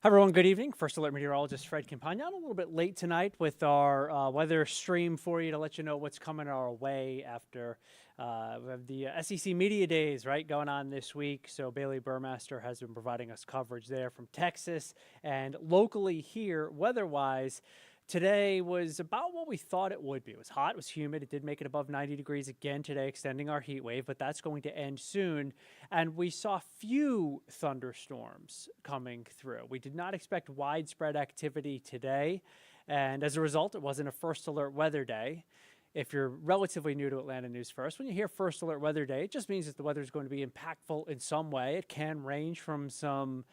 Hi, everyone. Good evening. First Alert Meteorologist Fred Campagna. A little bit late tonight with our weather stream for you to let you know what's coming our way after we have the SEC Media Days, right, going on this week. So Bailey Burmaster has been providing us coverage there from Texas and locally here, weather-wise. Today was about what we thought it would be. It was hot, it was humid. It did make it above 90 degrees again today, extending our heat wave, but that's going to end soon. And we saw few thunderstorms coming through. We did not expect widespread activity today. And as a result, it wasn't a first alert weather day. If you're relatively new to Atlanta News First, when you hear First Alert Weather Day, it just means that the weather is going to be impactful in some way. It can range from some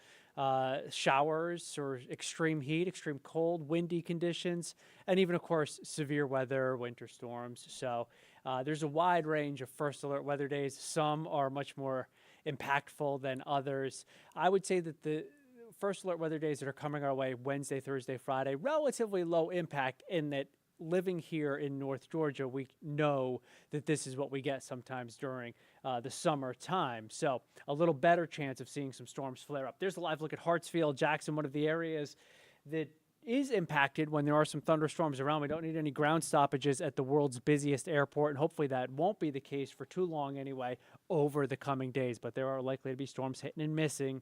showers or extreme heat, extreme cold, windy conditions, and even, of course, severe weather, winter storms. So there's a wide range of First Alert Weather Days. Some are much more impactful than others. I would say that the First Alert Weather Days that are coming our way Wednesday, Thursday, Friday, relatively low impact in that living here in North Georgia, we know that this is what we get sometimes during the summer time. So a little better chance of seeing some storms flare up. There's a live look at Hartsfield, Jackson, one of the areas that is impacted when there are some thunderstorms around. We don't need any ground stoppages at the world's busiest airport, and hopefully that won't be the case for too long anyway over the coming days. But there are likely to be storms hitting and missing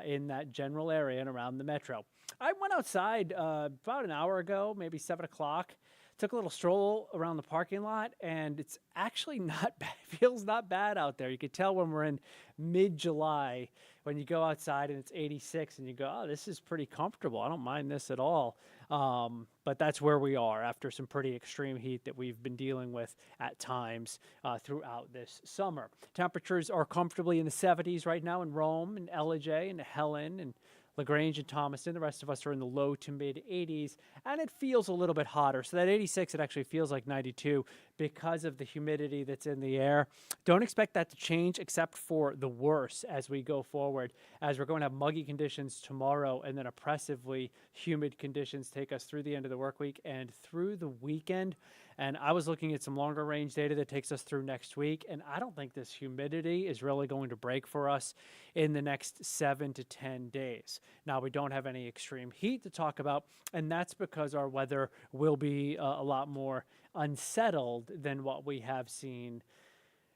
in that general area and around the metro. I went outside about an hour ago, maybe 7 o'clock. Took a little stroll around the parking lot, and it's actually not bad. It feels not bad out there. You could tell when we're in mid-July, when you go outside and it's 86, and you go, oh, this is pretty comfortable. I don't mind this at all. But that's where we are after some pretty extreme heat that we've been dealing with at times throughout this summer. Temperatures are comfortably in the 70s right now in Rome and Ellijay and Helen and LaGrange and Thomaston. The rest of us are in the low to mid 80s, and it feels a little bit hotter. So that 86, it actually feels like 92 because of the humidity that's in the air. Don't expect that to change except for the worse as we go forward, as we're going to have muggy conditions tomorrow and then oppressively humid conditions take us through the end of the work week and through the weekend. And I was looking at some longer range data that takes us through next week, and I don't think this humidity is really going to break for us in the next 7 to 10 days. Now, we don't have any extreme heat to talk about, and that's because our weather will be a lot more unsettled than what we have seen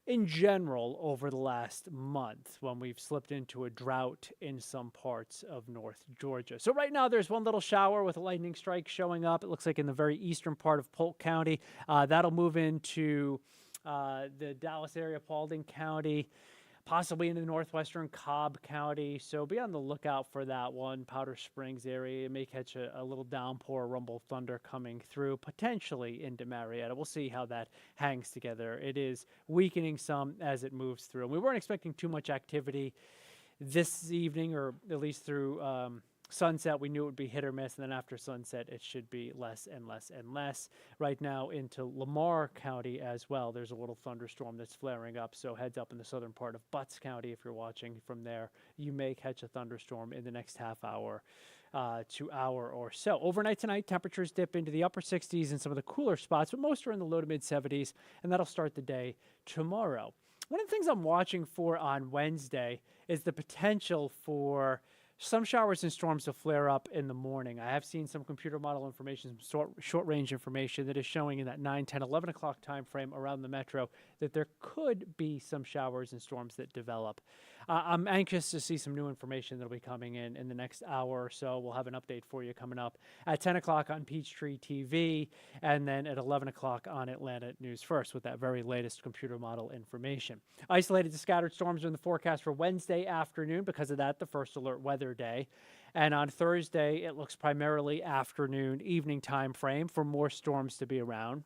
in general over the last month when we've slipped into a drought in some parts of North Georgia. So right now there's one little shower with a lightning strike showing up. It looks like in the very eastern part of Polk County. That'll move into the Dallas area, Paulding County, possibly into the northwestern Cobb County. So be on the lookout for that one. Powder Springs area, it may catch a little downpour, rumble thunder coming through, potentially into Marietta. We'll see how that hangs together. It is weakening some as it moves through. And we weren't expecting too much activity this evening, or at least through sunset. We knew it would be hit or miss, and then after sunset, it should be less and less and less. Right now into Lamar County as well, there's a little thunderstorm that's flaring up, so heads up in the southern part of Butts County. If you're watching from there, you may catch a thunderstorm in the next half hour to hour or so. Overnight tonight, temperatures dip into the upper 60s in some of the cooler spots, but most are in the low to mid 70s, and that'll start the day tomorrow. One of the things I'm watching for on Wednesday is the potential for some showers and storms will flare up in the morning. I have seen some computer model information, some short-range information that is showing in that 9, 10, 11 o'clock time frame around the metro that there could be some showers and storms that develop. I'm anxious to see some new information that will be coming in the next hour or so. We'll have an update for you coming up at 10 o'clock on Peachtree TV, and then at 11 o'clock on Atlanta News First with that very latest computer model information. Isolated to scattered storms are in the forecast for Wednesday afternoon. Because of that, the first alert weather day. And on Thursday, it looks primarily afternoon, evening time frame for more storms to be around.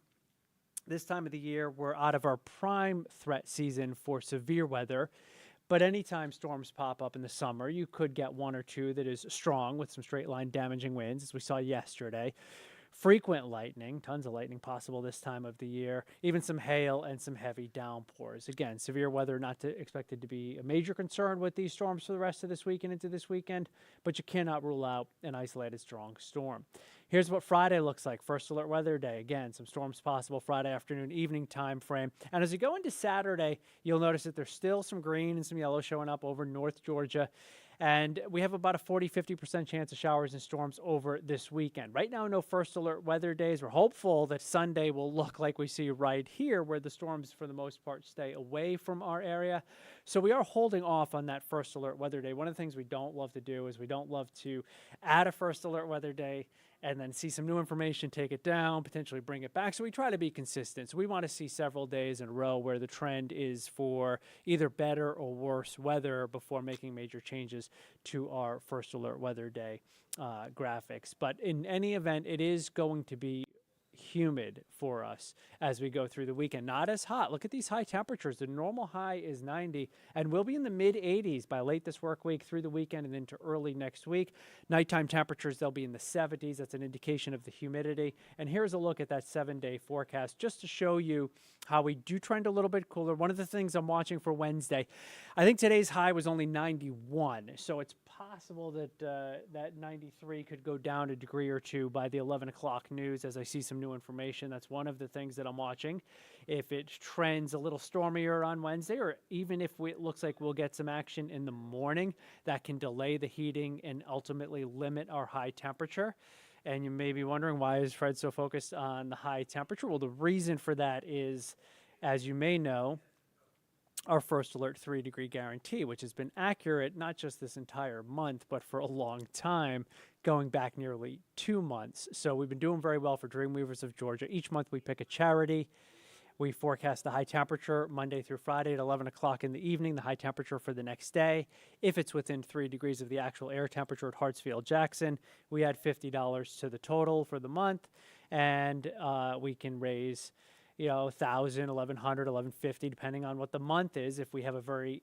This time of the year, we're out of our prime threat season for severe weather. But anytime storms pop up in the summer, you could get one or two that is strong with some straight line damaging winds, as we saw yesterday. Frequent lightning, tons of lightning possible this time of the year, even some hail and some heavy downpours. Again, severe weather not expected to be a major concern with these storms for the rest of this week and into this weekend, but you cannot rule out an isolated strong storm. Here's what Friday looks like. First alert weather day. Again, some storms possible Friday afternoon, evening time frame. And as you go into Saturday, you'll notice that there's still some green and some yellow showing up over North Georgia. And we have about a 40-50% chance of showers and storms over this weekend. Right now, no first alert weather days. We're hopeful that Sunday will look like we see right here, where the storms, for the most part, stay away from our area. So we are holding off on that first alert weather day. One of the things we don't love to do is we don't love to add a first alert weather day and then see some new information, take it down, potentially bring it back. So we try to be consistent. So we want to see several days in a row where the trend is for either better or worse weather before making major changes to our first alert weather day graphics. But in any event, it is going to be humid for us as we go through the weekend. Not as hot. Look at these high temperatures. The normal high is 90, and we'll be in the mid 80s by late this work week through the weekend and into early next week. Nighttime temperatures, they'll be in the 70s. That's an indication of the humidity. And here's a look at that 7-day forecast just to show you how we do trend a little bit cooler. One of the things I'm watching for Wednesday, I think today's high was only 91, so it's possible that that 93 could go down a degree or two by the 11 o'clock news as I see some new information. That's one of the things that I'm watching. If it trends a little stormier on Wednesday, or even if it looks like we'll get some action in the morning, that can delay the heating and ultimately limit our high temperature. And you may be wondering, why is Fred so focused on the high temperature? Well, the reason for that is, as you may know, our first alert 3-degree guarantee, which has been accurate not just this entire month, but for a long time, going back nearly 2 months. So we've been doing very well for Dreamweavers of Georgia. Each month we pick a charity. We forecast the high temperature Monday through Friday at 11 o'clock in the evening, the high temperature for the next day. If it's within 3 degrees of the actual air temperature at Hartsfield-Jackson, we add $50 to the total for the month, and we can raise, you know, 1,000, 1,100, 1,150, depending on what the month is. If we have a very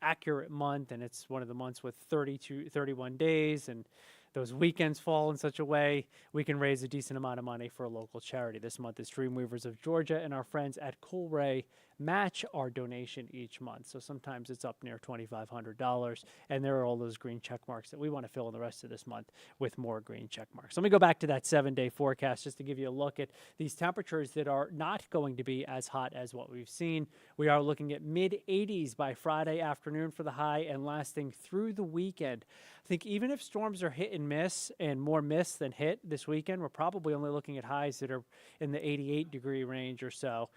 accurate month and it's one of the months with 31 days and those weekends fall in such a way, we can raise a decent amount of money for a local charity. This month is Dreamweavers of Georgia, and our friends at Coolray match our donation each month. So sometimes it's up near $2,500, and there are all those green check marks that we want to fill in the rest of this month with more green check marks. Let me go back to that 7-day forecast just to give you a look at these temperatures that are not going to be as hot as what we've seen. We are looking at mid-80s by Friday afternoon for the high and lasting through the weekend. I think even if storms are hit and miss, and more miss than hit this weekend, we're probably only looking at highs that are in the 88-degree range or so.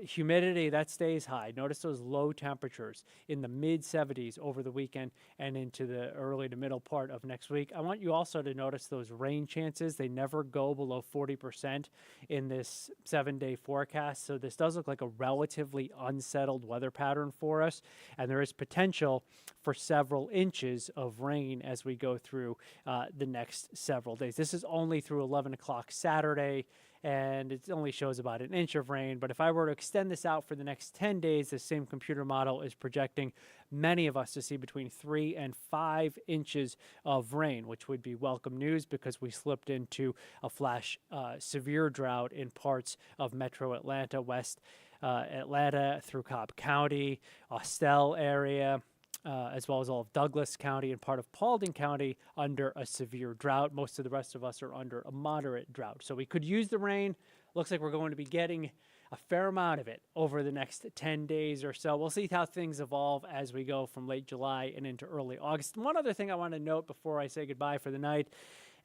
Humidity, that stays high. Notice those low temperatures in the mid-70s over the weekend and into the early to middle part of next week. I want you also to notice those rain chances. They never go below 40% in this 7-day forecast. So this does look like a relatively unsettled weather pattern for us, and there is potential for several inches of rain as we go through the next several days. This is only through 11 o'clock Saturday, and it only shows about an inch of rain. But if I were to extend this out for the next 10 days, the same computer model is projecting many of us to see between 3 and 5 inches of rain, which would be welcome news because we slipped into a flash severe drought in parts of metro Atlanta, west Atlanta through Cobb County, Austell area, as well as all of Douglas County and part of Paulding County under a severe drought. Most of the rest of us are under a moderate drought. So we could use the rain. Looks like we're going to be getting a fair amount of it over the next 10 days or so. We'll see how things evolve as we go from late July and into early August. And one other thing I want to note before I say goodbye for the night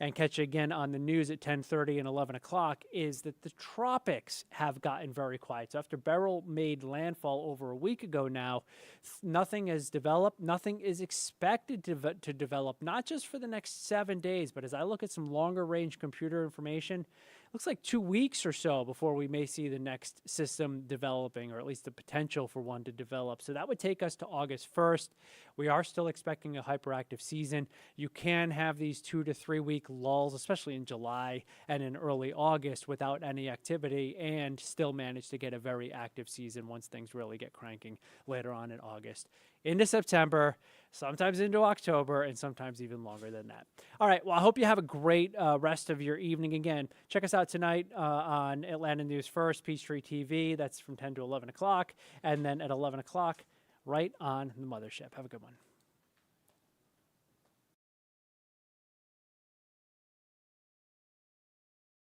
and catch you again on the news at 10:30 and 11 o'clock is that the tropics have gotten very quiet. So after Beryl made landfall over a week ago now, nothing has developed. Nothing is expected to develop, not just for the next 7 days, but as I look at some longer range computer information, looks like 2 weeks or so before we may see the next system developing, or at least the potential for one to develop. So that would take us to August 1st. We are still expecting a hyperactive season. You can have these 2 to 3 week lulls, especially in July and in early August, without any activity, and still manage to get a very active season once things really get cranking later on in August into September, sometimes into October, and sometimes even longer than that. All right, well, I hope you have a great rest of your evening. Again, check us out tonight on Atlanta News First, Peachtree TV. That's from 10 to 11 o'clock, and then at 11 o'clock, right on the mothership. Have a good one.